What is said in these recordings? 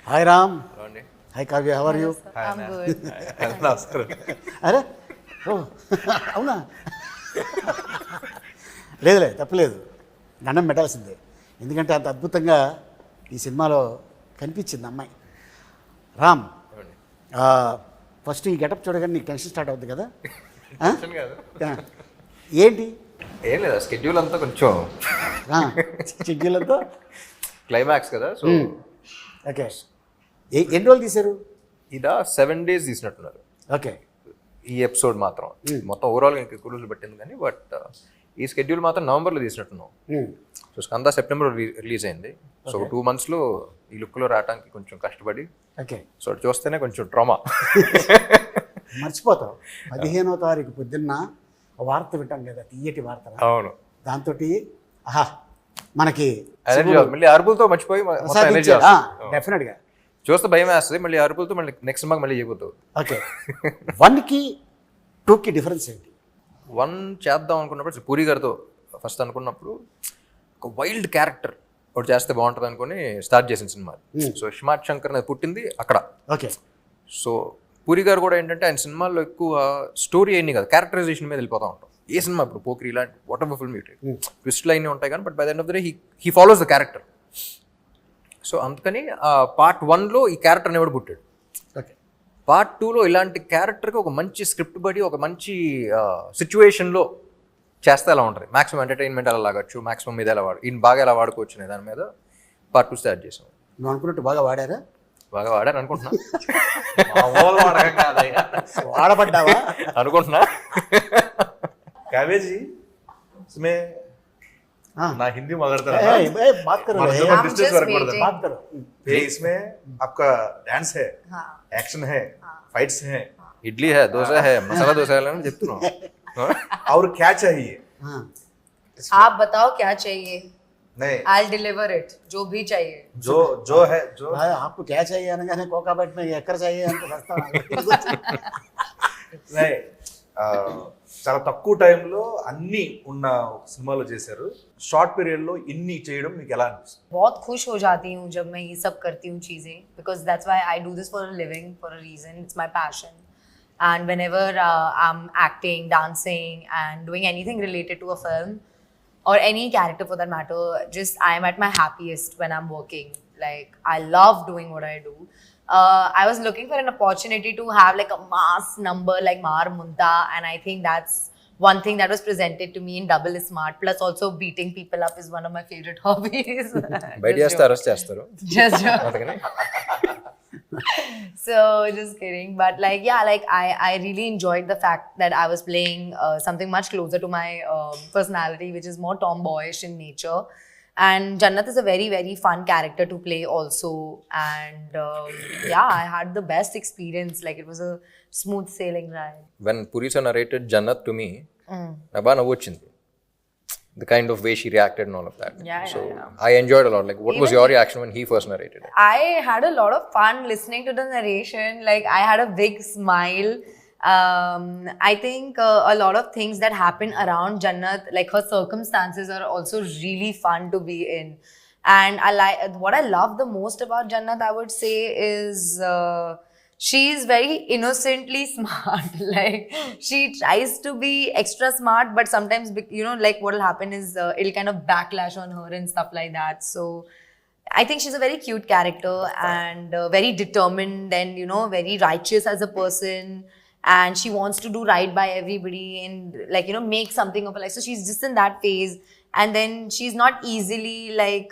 Hi Ram. అండి. Hi Kavya, how are you? I'm good. నమస్కారం. అరే ఓ అవునా? లేదులే, తప్పలేదు, దండం పెట్టాల్సిందే. ఎందుకంటే అంత అద్భుతంగా ఈ సినిమాలో కనిపించింది అమ్మాయి. రామ్, ఫస్ట్ ఈ గెటప్ చూడగానే నీకు టెన్షన్ స్టార్ట్ అవుతుంది కదా? టెన్షన్ కాదు. ఏంటి ఏం లేదా, స్కెడ్యూల్ అంతా కొంచెం షెడ్యూల్తో క్లైమాక్స్ కదా, సో ఓకే. ఎన్ని రోజులు తీశారు? ఇదా 7 days తీసినట్టున్నారు ఓకే. ఈ ఎపిసోడ్ మాత్రం. మొత్తం ఓవరాల్గా ఇంకా ఎక్కువ రోజులు పట్టింది కానీ, బట్ ఈ స్కెడ్యూల్ మాత్రం నవంబర్లో తీసినట్టున్నాం. సో స్కంద సెప్టెంబర్ రిలీజ్ అయింది. సో 2 monthsలో ఈ లుక్లో రావడానికి కొంచెం కష్టపడి, ఓకే. సో అది చూస్తేనే కొంచెం ట్రామా. మర్చిపోతావు. 15వ తారీఖు పొద్దున్న వార్త వింటాం కదా, తీయటి వార్త. అవును, దాంతో ఆహా మనకి ఎనర్జీ మళ్ళీ అరుపులతో మర్చిపోయి ఎనర్జీ డెఫినెట్గా చూస్తే భయం వేస్తుంది. మళ్ళీ అరుపులతో మళ్ళీ నెక్స్ట్ సినిమాకి మళ్ళీ చేయబోతావు. ఓకే. 1కి 2కి డిఫరెన్స్ ఏంటి? 1 చేద్దాం అనుకున్నప్పుడు పూరి గారితో ఫస్ట్ అనుకున్నప్పుడు ఒక వైల్డ్ క్యారెక్టర్ ఒకటి చేస్తే బాగుంటుంది అనుకుని స్టార్ట్ చేసిన సినిమా. సో స్మార్ట్ శంకర్ అనేది పుట్టింది అక్కడ. ఓకే. సో పూరి గారు కూడా ఏంటంటే ఆయన సినిమాల్లో ఎక్కువ స్టోరీ అయింది కదా, క్యారెక్టరైజేషన్ మీద వెళ్ళిపోతూ ఉంటాం. ఏ సినిమా ఇప్పుడు పోక్రీ ఇలాంటి వాట్ ఎవర్ ఫిల్మ్ ట్విస్ట్లు అయినా ఉంటాయి కానీ, but by the end of the day he follows the character. So అందుకని పార్ట్ 1లో ఈ క్యారెక్టర్ అనేవాడు పుట్టాడు. ఓకే. పార్ట్ 2లో ఇలాంటి క్యారెక్టర్కి ఒక మంచి స్క్రిప్ట్ బడి ఒక మంచి సిచ్యువేషన్లో చేస్తే ఎలా ఉంటుంది, మాక్సిమం ఎంటర్టైన్మెంట్ ఎలా లాగచ్చు, మాక్సిమం మీద ఎలా ఈయన బాగా ఎలా వాడుకోవచ్చు అనే దాని మీద పార్ట్ 2 స్టార్ట్ చేసాం. నువ్వు అనుకున్నట్టు బాగా వాడారా? బాగా వాడాను అనుకుంటున్నా. వాడబడ్డావా అనుకుంటున్నా. काव्य जी इसमें ना हिंदी मगरता ए, ए, बात करो रे। I'm just waiting. बात करो. ये इसमें आपका डांस है, एक्शन है, फाइट्स हैं, ఇడ్లీ హే, దోశ హే, మసాలా దోశ అని చెప్తున్నాం. और क्या चाहिए? हाँ. आप बताओ क्या चाहिए, नहीं I'll deliver it. जो भी चाहिए. जो है जो भाई, आपको क्या चाहिए అనగానే కోకాబెట్ में ఎక్కడ चाहिए అంటే వస్తాను. नहीं చాలా తక్కువ టైంలో అన్ని ఉన్న సినిమాలో చేశారు. షార్ట్ పీరియడ్ లో ఇన్ని చేయడం మీకు ఎలా అనిపిస్తుంది? बहुत खुश हो जाती हूँ जब मैं ये सब करती हूँ चीज़ें, because that's why I do this for a living, for a reason. It's my passion. And whenever I'm acting, dancing and doing anything related to a film or any character for that matter, just I'm at my happiest when I'm working. Like, I love doing what I do. I was looking for an opportunity to have like a mass number like Mar Munta, and I think that's one thing that was presented to me in Double is Smart. Plus also beating people up is one of my favorite hobbies. బయట చేస్తే arrest చేస్తారు. Just joke. అందుకని So just kidding, but like yeah, like I really enjoyed the fact that I was playing something much closer to my personality, which is more tomboyish in nature. And Jannat is a very, very fun character to play also. And yeah, I had the best experience. Like, it was a smooth sailing ride. when Puri sir narrated Jannat to me, నాకు బాగా నవ్వు వచ్చింది. The kind of way she reacted and all of that. Yeah, so yeah. I enjoyed a lot. Like, what was your reaction when he first narrated it? I had a lot of fun listening to the narration. Like, I had a big smile. I think a lot of things that happen around Jannat, like her circumstances, are also really fun to be in. And what I love the most about Jannat, I would say, is she's very innocently smart. Like, she tries to be extra smart, but sometimes, you know, like what will happen is it'll kind of backlash on her and stuff like that. So I think she's a very cute character and very determined and, you know, very righteous as a person. And she wants to do right by everybody and, like, you know, make something of her life. So she's just in that phase. And then she's not easily like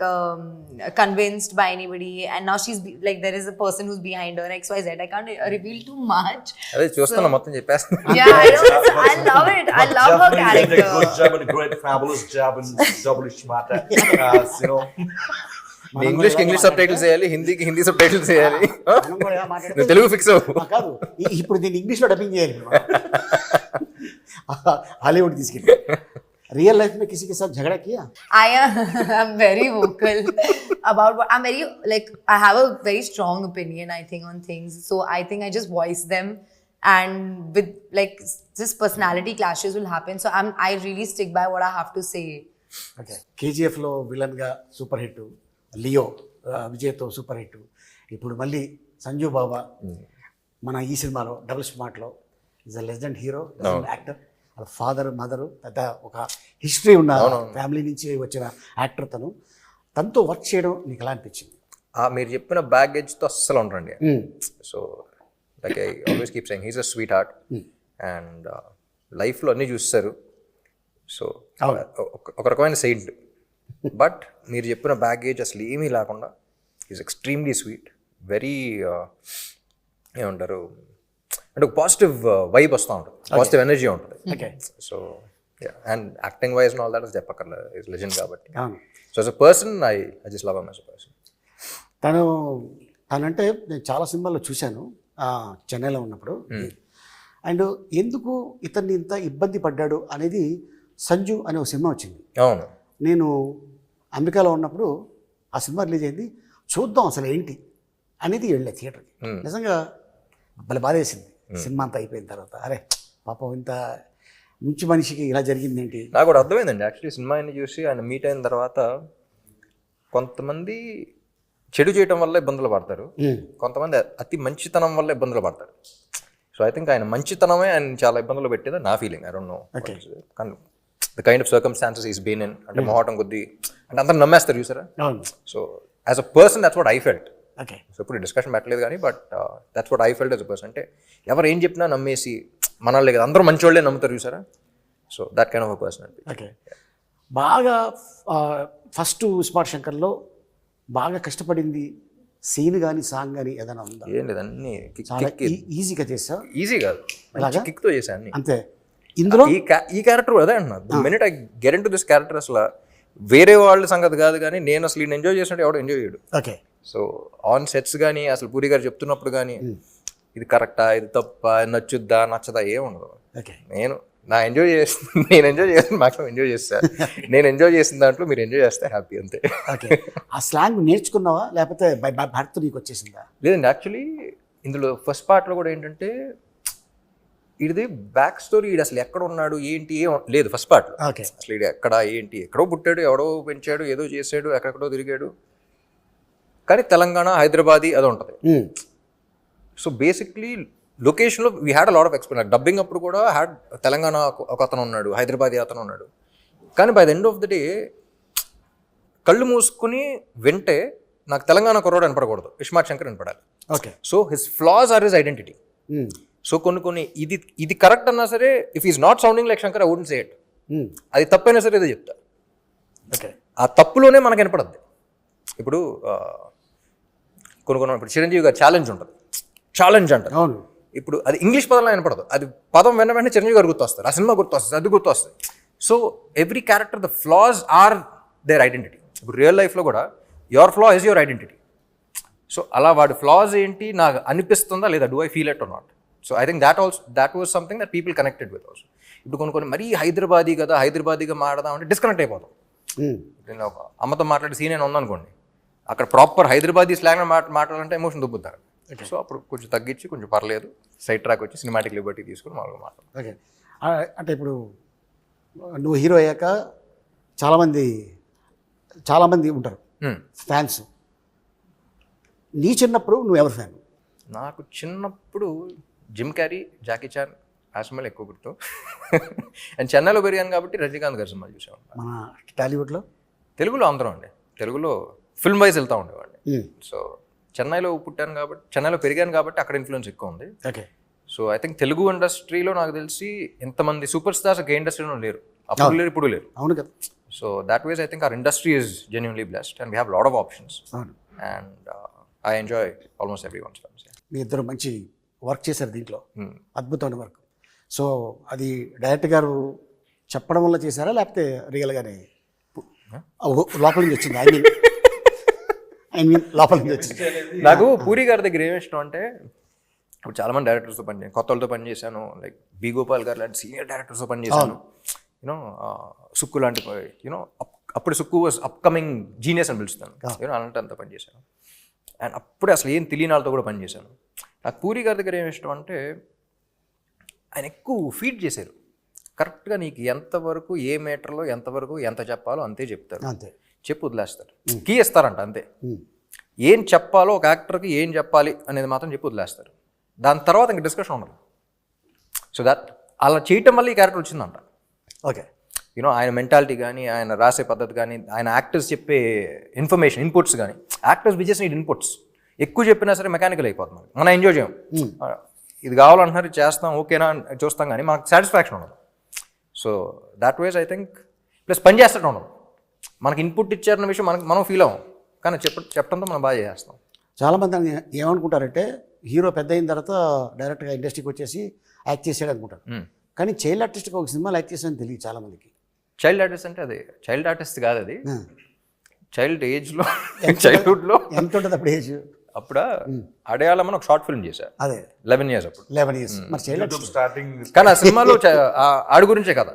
convinced by anybody. And now she's like, there is a person who's behind her, XYZ. I can't reveal too much. అదే చూస్తున్నా, మొత్తం చెప్పేస్తున్నా. Yeah, I know. I love it. I love her Definitely did a character. good job and a great fabulous job and double smart. You know, నీ English sub titles చేయాలి, హిందీకి Hindi sub titles చేయాలి. మనం కూడా ఎలా మాట్లాడితే నువ్వు తెలుగు ఫిక్స్ అవ్వు. కాదు, ఇప్పుడు దీన్ని ఇంగ్లీష్లో డబ్బింగ్ చేయాలి. హాలీవుడ్ తీసుకెళ్ళి रियल लाइफ में किसी के साथ झगड़ा किया? I'm very vocal about what I'm very, like, I have a very strong opinion, I think, on things. So I think I just voice them, and with like just personality clashes will happen. So I really stick by what I have to say. Okay. కేజీఎఫ్లో విలన్గా super hit, Leo విజయ్తో super hit, ఇప్పుడు మళ్ళీ సంజు బాబా మన ఈ సినిమాలో double స్మార్ట్లో is a legend hero, legend actor. వాళ్ళ ఫాదర్ మదర్ పెద్ద ఒక హిస్టరీ ఉన్న ఫ్యామిలీ నుంచి వచ్చిన యాక్టర్ తనతో వర్క్ చేయడం నీకు ఎలా అనిపించింది? మీరు చెప్పిన బ్యాగేజ్తో అస్సలు ఉండరండి. So like I always keep saying he's a sweet heart and లైఫ్లో అన్నీ చూస్తారు. సో ఒక రకమైన సెయింట్. బట్ మీరు చెప్పిన బ్యాగేజ్ అసలు ఏమీ లేకుండా ఈజ్ ఎక్స్ట్రీమ్లీ స్వీట్, వెరీ ఏమంటారు అంటే ఒక పాజిటివ్ వైబ్ వస్తూ ఉంటుంది, పాజిటివ్ ఎనర్జీ ఉంటుంది. So and acting wise all that చెప్పక్కర్లేదు, ఈజ్ లెజెండ్ కాబట్టి. So as a person I just love him as a person. తనంటే నేను చాలా సినిమాల్లో చూశాను చెన్నైలో ఉన్నప్పుడు. అండ్ ఎందుకు ఇతన్ని ఇంత ఇబ్బంది పడ్డాడు అనేది సంజు అనే ఒక సినిమా వచ్చింది. అవును, నేను అమెరికాలో ఉన్నప్పుడు ఆ సినిమా రిలీజ్ అయింది. చూద్దాం అసలు ఏంటి అనేది వెళ్ళే థియేటర్కి. నిజంగా భలే బాధ వేసింది సినిమా అంతా అయిపోయిన తర్వాత. అరే పాపం ఇంత మంచి మనిషికి ఇలా జరిగింది ఏంటి. నాకు కూడా అర్థమైందండి యాక్చువల్లీ సినిమాని చూసి ఆయన మీట్ అయిన తర్వాత. కొంతమంది చెడు చేయడం వల్ల ఇబ్బందులు పడతారు, కొంతమంది అతి మంచితనం వల్ల ఇబ్బందులు పడతారు. సో ఐ థింక్ ఆయన మంచితనమే ఆయన చాలా ఇబ్బందులు పెట్టేది నా ఫీలింగ్. ఐ డోంట్ నో కానీ the kind of circumstances is been in, అంటే మొహటం కొద్దీ అంటే అందరూ నమ్మేస్తారు చూసారా. So as a person that's what I felt. So ఇప్పుడు డిస్కషన్ పెట్టలేదు కానీ but that's what I felt as a person. అంటే ఎవరు ఏం చెప్పినా నమ్మేసి మనల్ని కదా అందరూ మంచి వాళ్ళే నమ్ముతారు చూసారా. So that kind of a person. Okay, బాగా ఫస్ట్ స్మార్ట్ శంకర్లో బాగా కష్టపడింది సీన్ కానీ సాంగ్ కానీ ఏదైనా ఉందా? ఏం లేదు, అన్ని చాలా ఈజీగా చేసా. ఈజీ కాదు, కిక్తో చేశాను అన్ని. అంతే. ఇందులో ఈ క్యారెక్టర్ అదే అంటున్నా, minute I get in to this character అసలు వేరే వాళ్ళ సంగతి కాదు కానీ నేను అసలు ఈయన ఎంజాయ్ చేసినట్టు ఎవడో ఎంజాయ్ చేయడు. ఓకే. సో ఆన్ సెట్స్ కానీ అసలు పూరి గారు చెప్తున్నప్పుడు కానీ ఇది కరెక్టా, ఇది తప్ప, నచ్చుద్దా నచ్చదా ఏముండదు. ఓకే, నేను ఎంజాయ్ చేస్తాను మాక్సిమం ఎంజాయ్ చేస్తాను. నేను ఎంజాయ్ చేసిన దాంట్లో మీరు ఎంజాయ్ చేస్తే హ్యాపీ అంతే. ఓకే. ఆ స్లాంగ్ నేర్చుకున్నావా లేకపోతే బై భర్త నీకు వచ్చేసిందా? లేదండి, యాక్చువల్లీ ఇందులో ఫస్ట్ పార్ట్లో కూడా ఏంటంటే ఇది బ్యాక్ స్టోరీ, ఇది అసలు ఎక్కడ ఉన్నాడు ఏంటి ఏం లేదు ఫస్ట్ పార్ట్లో. ఓకే. అసలు ఇది ఎక్కడ ఏంటి, ఎక్కడో పుట్టాడు, ఎవడో పెంచాడు, ఏదో చేసాడు, ఎక్కడెక్కడో తిరిగాడు, కానీ తెలంగాణ హైదరాబాదీ అది ఉంటుంది. సో బేసిక్లీ లొకేషన్లో we had a lot of explain. Dubbing అప్పుడు కూడా హ్యాడ్ తెలంగాణ ఒక అతను ఉన్నాడు, హైదరాబాదీ అతను ఉన్నాడు. కానీ by the end of the day కళ్ళు మూసుకుని వింటే నాకు తెలంగాణ కుర్రాడు వినపడకూడదు, ఇస్మార్ట్ శంకర్ వినపడాలి. Okay. So his flaws are his identity. So కొన్ని ఇది కరెక్ట్ అన్నా సరే if is not sounding like Shankar I wouldn't say it. అది తప్పైనా సరే ఏదో చెప్తా. ఓకే. ఆ తప్పులోనే మనకు వినపడద్ది. ఇప్పుడు కొన్ని ఇప్పుడు చిరంజీవి గారు ఛాలెంజ్ ఉంటుంది, ఛాలెంజ్ అంటారు. అవును. ఇప్పుడు అది ఇంగ్లీష్ పదంలో వినపడదు, అది పదం వెంటనే చిరంజీవి గారు గుర్తొస్తారు, ఆ సినిమా గుర్తొస్తుంది, అది గుర్తొస్తుంది. So every character the flaws are their identity. ఇప్పుడు రియల్ లైఫ్లో కూడా your flaw is your identity. So అలా వాడి ఫ్లాస్ ఏంటి నాకు అనిపిస్తుందా లేదా, do I feel it or not. So I think that was something that people connected with also. ఇప్పుడు కొన్ని మరీ హైదరాబాదీగా మాట్లాడదాం అంటే డిస్కనెక్ట్ అయిపోతాం. నేను ఒక అమ్మతో మాట్లాడే సీన్ అయినా ఉందనుకోండి, అక్కడ ప్రాపర్ హైదరాబాదీ స్లాంగ్ మాట్లాడాలంటే ఎమోషన్ దుబ్బుతారు. సో అప్పుడు కొంచెం తగ్గించి కొంచెం పర్లేదు సైడ్ ట్రాక్ వచ్చి సినిమాటిక్ లిబర్టీ తీసుకుని మామూలుగా మాట్లాడు. ఓకే. అంటే ఇప్పుడు నువ్వు హీరో అయ్యాక చాలామంది ఉంటారు ఫ్యాన్స్. నీ చిన్నప్పుడు నువ్వు ఎవరు ఫ్యాన్? నాకు చిన్నప్పుడు జిమ్ క్యారీ, జాకీ చాన్ ఆ సినిమాలు ఎక్కువ గుర్తు. అండ్ చెన్నైలో పెరిగాను కాబట్టి రజనీకాంత్ గారి సినిమాలు చూసాను. మన టాలీవుడ్లో తెలుగులో అందరం అండి, తెలుగులో ఫిల్మ్ వైజ్ వెళ్తూ ఉండేవాడిని. సో చెన్నైలో పెరిగాను కాబట్టి అక్కడ ఇన్ఫ్లుయెన్స్ ఎక్కువ ఉంది. Okay. So I think Telugu ఇండస్ట్రీలో నాకు తెలిసి ఇంతమంది సూపర్ స్టార్స్ ఏ ఇండస్ట్రీలో లేరు, అప్పుడు లేరు ఇప్పుడు లేరు. అవును కదా. So that was I think our industry is genuinely blessed and we have lot of options. And I enjoy almost everyone's films. మీ ఇద్దరు మంచి వర్క్ చేశారు దీంట్లో, అద్భుతమైన వర్క్. సో అది డైరెక్టర్ గారు చెప్పడం వల్ల చేశారా లేకపోతే రియల్గానే లోపల నుంచి వచ్చింది? ఐ మీన్ లోపల నుంచి వచ్చింది. నాకు పూరి గారి దగ్గర ఏమి ఇష్టం అంటే, ఇప్పుడు చాలామంది డైరెక్టర్స్తో పనిచేసాను, కొత్త వాళ్ళతో పనిచేశాను, లైక్ బి గోపాల్ గారు లాంటి సీనియర్ డైరెక్టర్స్తో పనిచేశాను. యూనో సుక్కు లాంటి యూనో అప్పుడు సుక్కు వాజ్ అప్కమింగ్ జీనియస్ అని పిలుస్తాను, యూనో అలాంటి అంతా పనిచేశాను. అండ్ అప్పుడే అసలు ఏం తెలియని వాళ్ళతో కూడా పనిచేశాను. నాకు పూరి గారి దగ్గర ఏమి ఇష్టం అంటే, ఆయన ఎక్కువ ఫీడ్ చేశారు. కరెక్ట్గా నీకు ఎంతవరకు ఏ మీటర్లో ఎంతవరకు ఎంత చెప్పాలో అంతే చెప్తారు, అంతే చెప్పు వదిలేస్తారు, కీ ఇస్తారంట అంతే. ఏం చెప్పాలో ఒక యాక్టర్కి ఏం చెప్పాలి అనేది మాత్రం చెప్పి వదిలేస్తారు. దాని తర్వాత ఇంక డిస్కషన్ ఉండదు. సో దట్ అలా చేయటం వల్ల ఈ క్యారెక్టర్ వచ్చిందంట. ఓకే, యూనో ఆయన మెంటాలిటీ కానీ, ఆయన రాసే పద్ధతి కానీ, ఆయన యాక్టర్స్ చెప్పే ఇన్ఫర్మేషన్ ఇన్పుట్స్ కానీ, actors we just need inputs. ఎక్కువ చెప్పినా సరే మెకానికల్ అయిపోతుంది. మనం ఎంజాయ్ చేయం. ఇది కావాలంటున్నారు, ఇది చేస్తాం, ఓకేనా చూస్తాం, కానీ మనకు సాటిస్ఫాక్షన్ ఉండదు. So that was I think plus పని చేస్తూ ఉండదు. మనకి ఇన్పుట్ ఇచ్చారన్న విషయం మనం ఫీల్ అవ్వం, కానీ చెప్పడంతో మనం బాగా చేస్తాం. చాలామంది ఏమనుకుంటారంటే హీరో పెద్ద అయిన తర్వాత డైరెక్ట్గా ఇండస్ట్రీకి వచ్చేసి యాక్ట్ చేసాడు అనుకుంటారు. కానీ చైల్డ్ ఆర్టిస్ట్గా ఒక సినిమాలో యాక్ట్ చేసాడని తెలియదు చాలామందికి. చైల్డ్ ఆర్టిస్ట్ అంటే అది చైల్డ్ ఆర్టిస్ట్ కాదు, అది చైల్డ్ ఏజ్లో చైల్డ్హుడ్లో ఎంత ఉంటుంది అప్పుడు ఏజ్? అప్పుడు అడయాళమని ఒక షార్ట్ ఫిల్మ్ చేశారు. అదే 11 years అప్పుడు. 11 years. మరి చైల్డ్ ఆర్టిస్ట్ స్టార్టింగ్ కానీ ఆ సినిమాలో ఆడి గురించే కదా.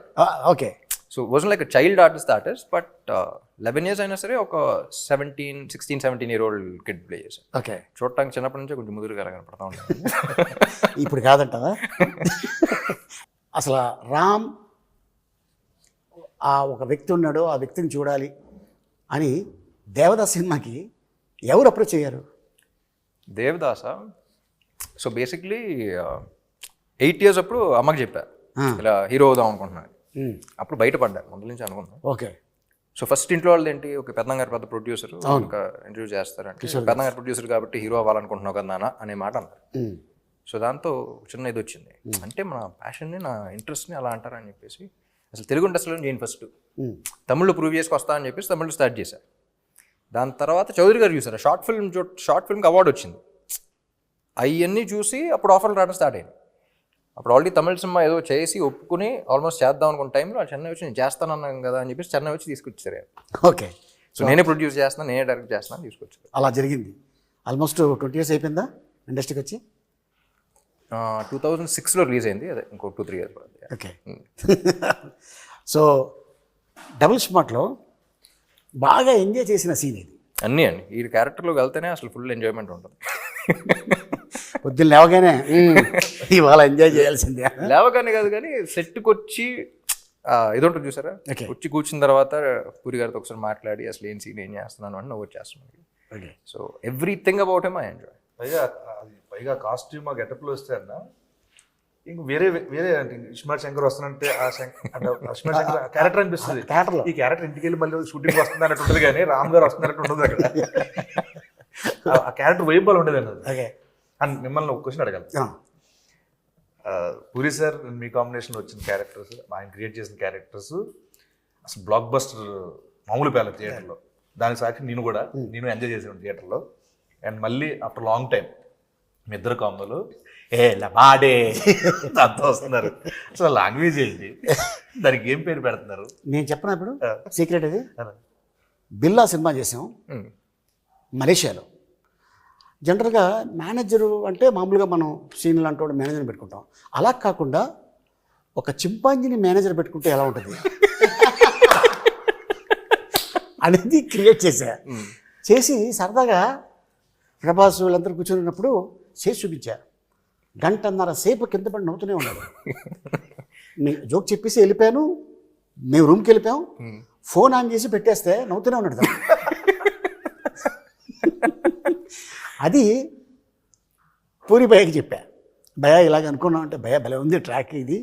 Okay. So was like child artist but 11 years అయినా సరే ఒక 16, 17 year old కిడ్ ప్లే చేశారు. ఓకే, చూడటానికి చిన్నప్పటి నుంచే కొంచెం ముదురుగా కనపడతా ఉంటాను. ఇప్పుడు కాదంటావా? అసలు రామ్ ఆ ఒక వ్యక్తి ఉన్నాడు, ఆ వ్యక్తిని చూడాలి అని దేవదాస్ సినిమాకి ఎవరు అప్రోచ్ అయ్యారు? దేవదాస. సో బేసిక్లీ 8 years అప్పుడు అమ్మకి చెప్పా ఇలా హీరో అవుదాం అనుకుంటున్నాను. అప్పుడు బయటపడ్డా, ముందు నుంచి అనుకున్నాను. ఓకే. సో ఫస్ట్ ఇంట్లో వాళ్ళు ఏంటి, ఒక పెద్దంగారు పెద్ద ప్రొడ్యూసర్ ఒక ఇంటర్వ్యూ చేస్తారంటే, పెద్దంగారు ప్రొడ్యూసర్ కాబట్టి హీరో అవ్వాలనుకుంటున్నావు కదా నాన్న అనే మాట అన్నారు. సో దాంతో చిన్న ఇది వచ్చింది, అంటే మన ప్యాషన్ని, నా ఇంట్రెస్ట్ని అలా అంటారని చెప్పేసి అసలు తెలుగు ఇండస్ట్రీలో నేను ఫస్ట్ తమిళ్లో ప్రూవ్ చేసుకొస్తా అని చెప్పేసి తమిళ్లో స్టార్ట్ చేశాను. దాని తర్వాత చౌదరి గారు చూసారు, షార్ట్ ఫిల్మ్కి అవార్డు వచ్చింది. అవన్నీ చూసి అప్పుడు ఆఫర్లు రావడం స్టార్ట్ అయింది. అప్పుడు ఆల్రెడీ తమిళ సినిమా ఏదో చేసి ఒప్పుకుని ఆల్మోస్ట్ చేద్దాం అనుకున్న టైంలో చెన్నై వచ్చి నేను చేస్తానన్నాను కదా అని చెప్పేసి చెన్నై వచ్చి తీసుకొచ్చారు. ఓకే. సో నేనే ప్రొడ్యూస్ చేస్తున్నాను, నేనే డైరెక్ట్ చేస్తున్నాను, తీసుకొచ్చారు. అలా జరిగింది. ఆల్మోస్ట్ 20 years అయిపోయిందా ఇండస్ట్రీకి వచ్చి? 2006లో రిలీజ్ అయింది, అదే ఇంకో 2-3 years పడుతుంది. ఓకే. సో డబుల్ స్మార్ట్లో బాగా ఎంజాయ్ చేసిన సీన్ ఇది. అన్నీ అండి, ఈ క్యారెక్టర్లోకి వెళ్తేనే అసలు ఫుల్ ఎంజాయ్మెంట్ ఉంటుంది. పొద్దున్న లేవగానే ఇవాళ ఎంజాయ్ చేయాల్సిందే. లేవగానే కాదు కానీ సెట్కి వచ్చి ఇది ఉంటుంది చూసారా, వచ్చి కూర్చున్న తర్వాత పూరి గారితో ఒకసారి మాట్లాడి అసలు ఏం సీన్ ఏం చేస్తున్నాను అని నవ్వు చేస్తున్నాను. So everything about him I enjoy. పైగా కాస్ట్యూమ్ ఆ గెటప్లో వస్తే అన్న ఇంక వేరే అంటే ఇస్మార్ట్ శంకర్ వస్తానంటే ఆ ఇస్మార్ట్ శంకర్ క్యారెక్టర్ అనిపిస్తుంది. ఈ క్యారెక్టర్ ఇంటికి వెళ్ళి మళ్ళీ షూటింగ్ వస్తుంది అన్నట్టు ఉంటుంది, కానీ రామ్ గారు వస్తున్నట్టు ఉండదు అక్కడ. ఆ క్యారెక్టర్ వైబల్ ఉండేది అన్నది. అండ్ మిమ్మల్ని ఒక క్వశ్చన్ అడగాలి. పూరి సార్ మీ కాంబినేషన్లో వచ్చిన క్యారెక్టర్స్, ఆయన క్రియేట్ చేసిన క్యారెక్టర్స్ అసలు బ్లాక్ బస్టర్ మామూలు పేల థియేటర్లో. దానికి సాక్షి నేను ఎంజాయ్ చేసాను థియేటర్లో. అండ్ మళ్ళీ ఆఫ్టర్ లాంగ్ టైం మీ ఇద్దరు కాంబోలు లబాడే అంతా వస్తున్నారు. అసలు లాంగ్వేజ్ ఏంటి, దానికి ఏం పేరు పెడుతున్నారు? నేను చెప్పిన ఇప్పుడు సీక్రెట్ ఇది. బిల్లా సినిమా చేసాం మలేషియాలో. జనరల్గా మేనేజరు అంటే మామూలుగా మనం సీన్లు అంటూ మేనేజర్ని పెట్టుకుంటాం. అలా కాకుండా ఒక చింపాంజీని మేనేజర్ పెట్టుకుంటే ఎలా ఉంటుంది అనేది క్రియేట్ చేసి సరదాగా ప్రభాస్ వీళ్ళందరూ కూర్చొని చేసి చూపించారు. 1.5 గంట సేపు కింద పడి నవ్వుతూనే ఉన్నాడు. జోక్ చెప్పేసి వెళ్ళిపోయాను, మేము రూమ్కి వెళ్ళిపోయాం, ఫోన్ ఆన్ చేసి పెట్టేస్తే నవ్వుతూనే ఉన్నాడు. అది పూరి భయ్యకి చెప్పా, భయ్యా ఇలాగ అనుకున్నాం అంటే, భయ్యా భలే ఉంది ట్రాక్, ఇది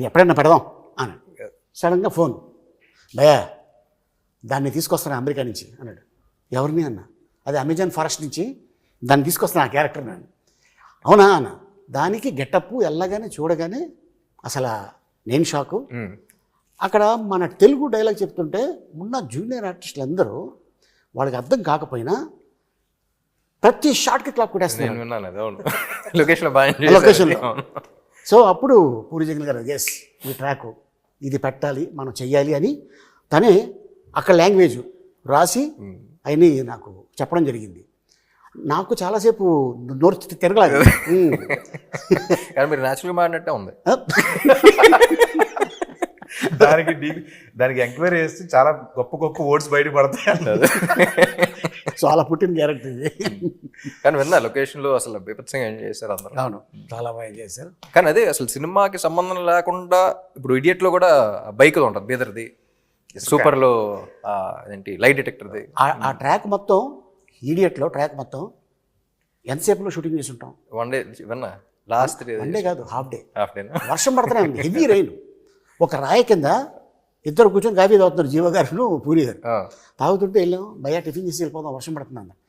ఎప్పుడైనా పెడదాం అని. సడన్గా ఫోన్, భయ్యా దాన్ని తీసుకొస్తాను అమెరికా నుంచి అన్నాడు. ఎవరిని అన్న? అది అమెజాన్ ఫారెస్ట్ నుంచి దాన్ని తీసుకొస్తాను ఆ క్యారెక్టర్ నేను. అవునా అన్న. దానికి గెటప్ వెళ్ళగానే చూడగానే అసలు నేను షాకు. అక్కడ మన తెలుగు డైలాగ్ చెప్తుంటే ఉన్న జూనియర్ ఆర్టిస్టులు అందరూ వాళ్ళకి అర్థం కాకపోయినా ప్రతి షాట్కి క్లాప్ కొట్టేస్తున్నారు లొకేషన్లో. సో అప్పుడు పూరి జగన్ గారు ఎస్ ఈ ట్రాక్ ఇది పెట్టాలి, మనం చెయ్యాలి అని తనే అక్కడ లాంగ్వేజ్ రాసి అవన్నీ నాకు చెప్పడం జరిగింది. నాకు చాలాసేపు నోరు తిరగలేదు. కానీ మీరు న్యాచురల్గా మాడినట్టే ఉంది. దానికి ఎంక్వైరీ చేస్తే చాలా గొప్ప గొప్ప వర్డ్స్ బయట పడతాయి అన్నది. సో అలా పుట్టిన క్యారెక్టర్ ఇది. కానీ విన్నా లొకేషన్లో అసలు బీభత్సంగా ఎంజాయ్ చేశారు అందరూ. అవును, చాలా బాగా ఎంజాయ్ చేశారు. కానీ అదే అసలు సినిమాకి సంబంధం లేకుండా ఇప్పుడు ఇడియట్లో కూడా బైక్ ఉంటుంది బీదర్ది, సూపర్లో ఏంటి లైట్ డిటెక్టర్ది. ఆ ట్రాక్ మొత్తం ఈడియట్లో ట్రాక్ మొత్తం ఎంతసేపులో షూటింగ్ చేసి ఉంటాం? వన్ డే విన్నా లాస్ట్ వన్ డే కాదు, హాఫ్ డే. హాఫ్ డే వర్షం పడుతూనే ఉంది, హెవీ రైన్. ఒక రాయి కింద ఇద్దరు కూర్చొని కాఫీ తాగుతున్నారు, జీవ గారు పూరి గారు. తాగుతుంటే వెళ్ళాం, భయ్యా టిఫిన్ చేసి వెళ్ళిపోదాం, వర్షం పడుతుంది అన్నారు.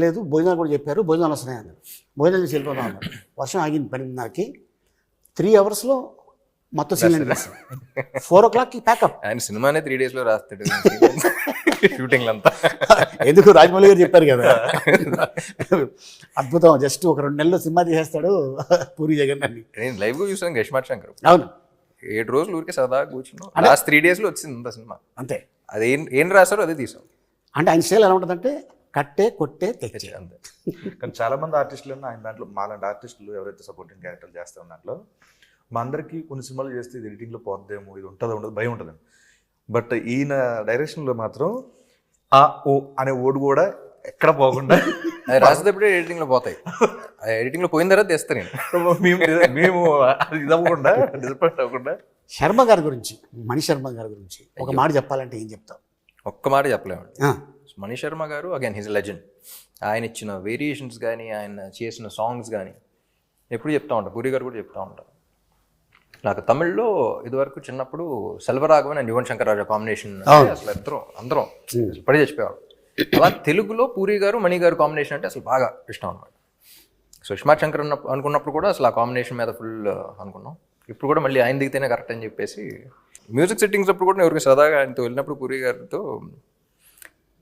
లేదు భోజనాలు కూడా చెప్పారు, భోజనాలు వస్తున్నాయి అన్నారు. భోజనాలు చేసి వెళ్ళిపోదాం అన్నారు. వర్షం ఆగింది 10:30కి. 3 అవర్స్లో మొత్తం సీన్ 4 o'clockకి ప్యాకప్. ఆయన సినిమానే 3 days లో రాస్తాడు షూటింగ్ అంతా. ఎందుకు రాజమౌళి గారు చెప్పారు కదా, అద్భుతం. జస్ట్ ఒక 2 నెలల్లో సినిమా తీసేస్తాడు పూరి జగన్నాథ్. నేను లైవ్గా చూసాను గష్మాట్ శంకర్. అవును, 7 రోజులు ఊరికే సరదాగా కూర్చున్నాం. లాస్ట్ 3 days లో వచ్చింది అంత సినిమా. అంతే. అది ఏం రాశారో అదే తీసాం. అంటే ఆయన స్టైల్ ఎలా ఉంటుందంటే కట్టే కొట్టే తెచ్చే. అంతే. కానీ చాలా మంది ఆర్టిస్టులు ఆయన దాంట్లో మాలాంటి ఆర్టిస్టులు ఎవరైతే సపోర్టింగ్ క్యారెక్టర్ చేస్తారో దాంట్లో మా అందరికీ కొన్ని సినిమాలు చేస్తే ఇది ఎడిటింగ్లో పోద్దేమో, ఇది ఉంటుందో ఉండదు భయం ఉంటుంది. బట్ ఈయన డైరెక్షన్లో మాత్రం ఆ ఓ అనే ఓడు కూడా ఎక్కడ పోకుండా అది రాసేటప్పుడే ఎడిటింగ్లో పోతాయి. ఎడిటింగ్లో పోయిన తర్వాత తెస్తాను నేను. మేము అది ఇది అవ్వకుండా డిసప్పాయింట్ అవ్వకుండా. శర్మ గారి గురించి, మణి శర్మ గారి గురించి ఒక మాట చెప్పాలంటే ఏం చెప్తావు? ఒక్క మాట చెప్పలేమండి. మణి శర్మ గారు అగైన్ హిజ్ లెజెండ్. ఆయన ఇచ్చిన వేరియేషన్స్ కానీ, ఆయన చేసిన సాంగ్స్ కానీ ఎప్పుడు చెప్తా ఉంటారు. పూరి గారు కూడా చెప్తా ఉంటారు. నాకు తమిళ్లో ఇదివరకు చిన్నప్పుడు సెల్వరాఘవన్ అండ్ యువన్ శంకర్ రాజా కాంబినేషన్ అసలు అందరం పడి చచ్చిపోయేవాడు. అలా తెలుగులో పూరి గారు మణి గారు కాంబినేషన్ అంటే అసలు బాగా ఇష్టం అనమాట. సో ఇస్మార్ట్ శంకర్ అనుకున్నప్పుడు కూడా అసలు ఆ కాంబినేషన్ మీద ఫుల్ అనుకున్నాం. ఇప్పుడు కూడా మళ్ళీ ఆయన దిగితేనే కరెక్ట్ అని చెప్పేసి మ్యూజిక్ సెట్టింగ్స్ అప్పుడు కూడా ఎవరికి సరదాగా ఆయనతో వెళ్ళినప్పుడు పూరి గారితో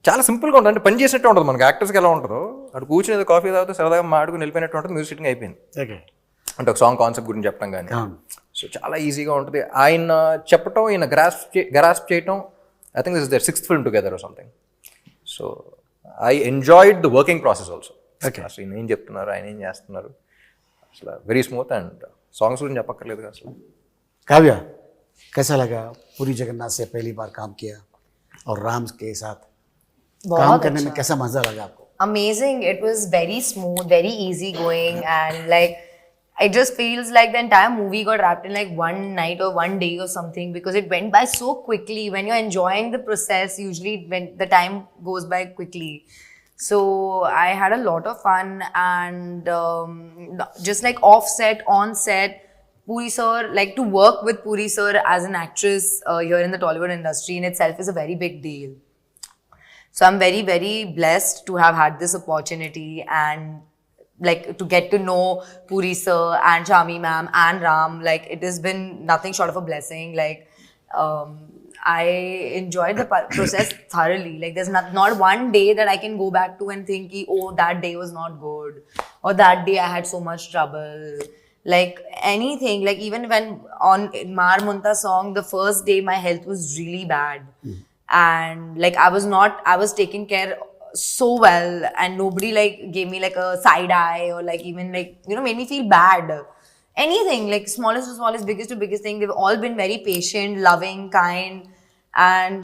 చాలా సింపుల్గా ఉంటుంది. అంటే పని చేసినట్టు ఉంటుంది. మనకి యాక్టర్స్కి ఎలా ఉంటుందో అటు కూర్చుని ఏదో కాఫీ తాగితే సరదాగా మాడుకుని వెళ్ళిపోయినట్టు ఉంటుంది. మ్యూజిక్ సెట్టింగ్ అయిపోయింది. అంటే ఒక సాంగ్ కాన్సెప్ట్ గురించి చెప్పడం కానీ, సో చాలా ఈజీగా ఉంటుంది. ఆయన చెప్పటం, ఈయన గ్రాస్ప్ చేయటం. I think this is their 6th film together or something. So I enjoyed the working process also. అసలు ఈయన ఏం చెప్తున్నారు, ఆయన ఏం చేస్తున్నారు, అసలు వెరీ స్మూత్. అండ్ సాంగ్స్ గురించి చెప్పక్కర్లేదు కదా అసలు. काव्या, कैसा लगा पूरी जगन्नाथ से पहली बार काम किया और राम के साथ काम करने में कैसा मजा लगा आपको? Amazing. It was very smooth, very easy going, and like it just feels like the entire movie got wrapped in like one night or one day or something, because it went by so quickly. When you're enjoying the process, usually when the time goes by quickly. So I had a lot of fun, and just like off set, on set, Puri sir, like to work with Puri sir as an actress here in the Tollywood industry in itself is a very big deal. So I'm very, very blessed to have had this opportunity, and like to get to know Puri sir and Shami ma'am and Ram. Like it has been nothing short of a blessing. Like I enjoyed the process thoroughly. Like there's not one day that I can go back to and think, oh, that day was not good, or that day I had so much trouble. Like anything, like even when on Mar Munta song, the first day my health was really bad. And like I was taken care so well, and nobody like gave me like a side eye or like even like, you know, made me feel bad. Anything, like smallest to smallest, biggest to biggest thing, they've all been very patient, loving, kind. And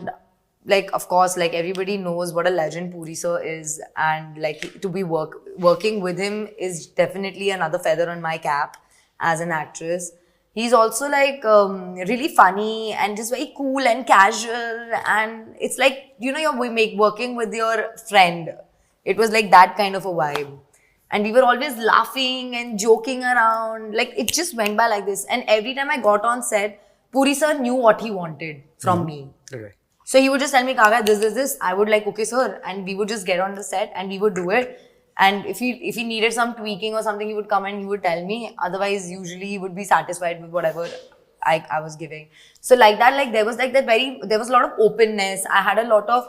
like of course, like everybody knows what a legend Puri sir is, and like to be working with him is definitely another feather on my cap as an actress. He's also like really funny and just very cool and casual, and it's like, you know, you're working with your friend. It was like that kind of a vibe, and we were always laughing and joking around. Like it just went by like this, and every time I got on set, Puri sir knew what he wanted from me. Okay. So he would just tell me, Kavya, this. I would like, okay sir, and we would just get on the set and we would do it. And if he needed some tweaking or something, he would come and he would tell me. Otherwise, usually he would be satisfied with whatever I was giving. So like that, like there was a lot of openness. I had a lot of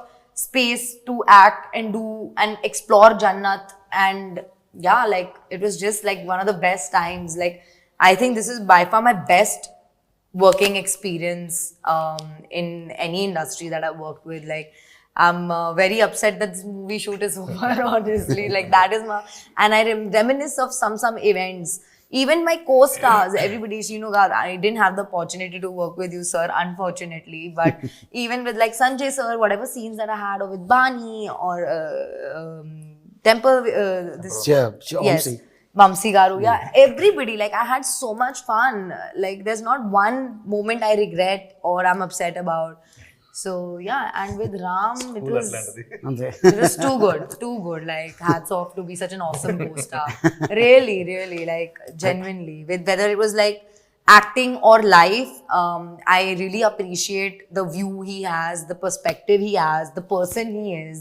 space to act and do and explore Jannat. And yeah, like it was just like one of the best times. Like I think this is by far my best working experience in any industry that I've worked with. Like I'm very upset that this movie shoot is over, honestly. Like that is my, and I reminisce of some events. Even my co-stars, everybody, you know, I didn't have the opportunity to work with you, sir, unfortunately. But even with like Sanjay sir, whatever scenes that I had, or with Bani or Temple, yes, Vamsi Garu, yeah, everybody, like I had so much fun. Like there's not one moment I regret or I'm upset about. So yeah, and with Ram, it was అంతే it was too good. Like hats off to be such an awesome co-star. Really, like genuinely. With whether it was like acting or life, I really appreciate the view he has, the perspective he has, the person he is,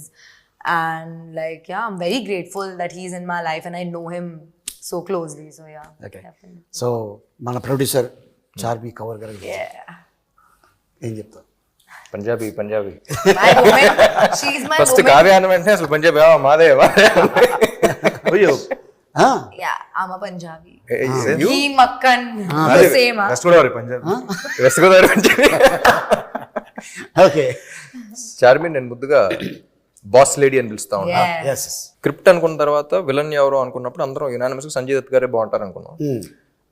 and like yeah, I'm very grateful that he's in my life and I know him so closely. So yeah, okay definitely. So మన producer Charmi cover గారు Yeah. ఏం చెప్తావు? Punjabi My woman, she's my first woman. Kavya అన్న వెంటనే అసలు పంజాబీ మాదే అయ్యో ఆ, Yeah, I'm a Punjabi. You? He Makkan, the same. Huh? West Godavari Punjab west Godavari Punjabi. Okay Charmi నేను ముద్దుగా బాస్ లేడీ అని పిలుస్తా ఉన్నా. Yeah. ఎస్ స్క్రిప్ట్ అనుకున్న తర్వాత విలన్ ఎవరో అనుకున్నప్పుడు అందరం యునానిమస్ సంజయ్ దత్ గారే బాగుంటారు అనుకున్నాం.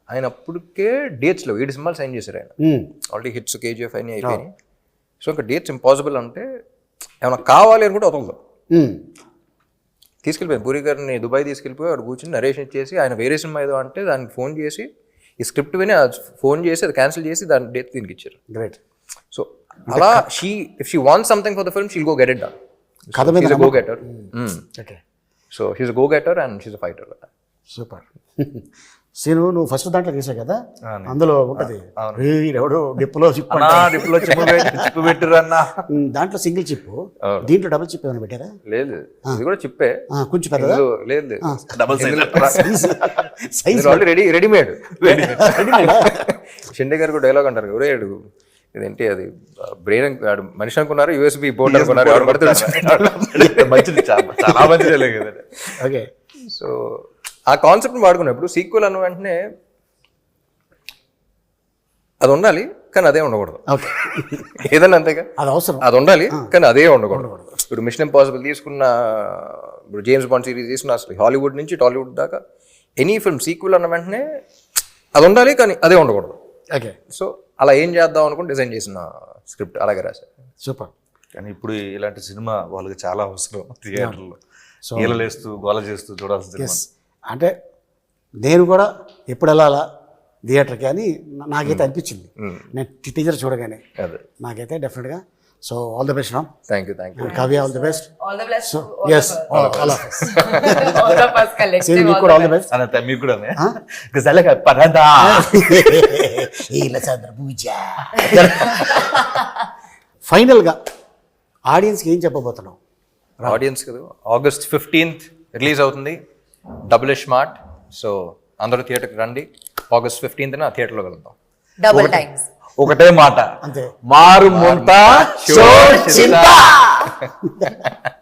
ఆయన అప్పటికే డేట్స్ లో 7 సినిమాలు సైన్ చేశారు ఆయన. ఆల్రెడీ హిట్స్ కేజీఎఫ్ అయినా అయిపోయినాయి. సో ఇంకా డేట్స్ ఇంపాసిబుల్ అంటే ఏమైనా కావాలి అనుకుంటే వదలదు. తీసుకెళ్ళిపోయాను పూరి గారిని దుబాయ్ తీసుకెళ్ళిపోయి వాడు కూర్చొని నరేషన్ ఇచ్చేసి ఆయన వేరే సినిమా ఏదో అంటే దానికి ఫోన్ చేసి ఈ స్క్రిప్ట్ విని ఫోన్ చేసి అది క్యాన్సిల్ చేసి దాని డేట్ దీనికి ఇచ్చారు. గ్రేట్. సో అలా if she wants something for the film she'll go get it done. కథ మీద she's go getter. Okay so she's go getter and she's a fighter. Super. Seenu నువ్వు ఫస్ట్ దాంట్లో చేసావు కదా, అందులో ఉంటది ఎవడో డిప్పులో చిప్ అన్నా డిప్లో చిప్పు పెట్టిర్రు అన్న. దాంట్లో సింగిల్ చిప్, దీంట్లో డబుల్ చిప్ ఏమైనా పెట్టారా? లేదు ఇది కూడా చిప్పే. కొంచెం పెద్దదా? లేదు double size already readymade. Shinde గారు కూడా డైలాగ్ అంటారు ఒరే అడుగు ఇదేంటి అది బ్రెయిన్ మనిషి అనుకున్నారు యూఎస్బి బోర్డు అనుకున్నారు ఎవరు పడుతుంది. మంచిది, చాలా మంచిది కదా. ఓకే. సో ఆ కాన్సెప్ట్ని వాడుకున్నప్పుడు సీక్వెల్ అన్న వెంటనే అది ఉండాలి కానీ అదే ఉండకూడదు. ఓకే, ఏదన్నా అంతేగా, అది అవసరం. అది ఉండాలి కానీ అదే ఉండకూడదు. ఇప్పుడు మిషన్ ఇంపాసిబుల్ తీసుకున్న, ఇప్పుడు జేమ్స్ బాండ్ సిరీస్ తీసుకున్న, అసలు హాలీవుడ్ నుంచి టాలీవుడ్ దాకా ఎనీ ఫిల్మ్ సీక్వెల్ అన్న వెంటనే అది ఉండాలి కానీ అదే ఉండకూడదు. ఓకే. సో అలా ఏం చేద్దాం అనుకుని డిజైన్ చేసిన స్క్రిప్ట్ అలాగే రాశారు. సూపర్. కానీ ఇప్పుడు ఇలాంటి సినిమా వాళ్ళకి చాలా అవసరం థియేటర్లో. ఈలలేస్తూ గోల చేస్తూ చూడాల్సిన సినిమా. అంటే నేను కూడా ఎప్పుడు వెళ్ళాలా థియేటర్కి అని నాకైతే అనిపించింది నేను టీజర్ చూడగానే. అదే నాకైతే డెఫినెట్గా. So all the best Ram. Thank you. Kavya all the best. All the best. So to all us of us. All of us. All of us collective. Seenu మీకు all కూడా the all the best. Best. Anantha మీకు కూడా గజాల పరదా. ఫైనల్గా ఆడియన్స్కి ఏం చెప్పబోతున్నావు? ఆడియన్స్ కదా, August 15th రిలీజ్ అవుతుంది డబుల్ స్మార్ట్. సో అందరూ థియేటర్కి రండి. August 15th థియేటర్లో వెళ్దాం. Double times. ఒకటే మాట, అంతే. మారు ముంత షో చింత.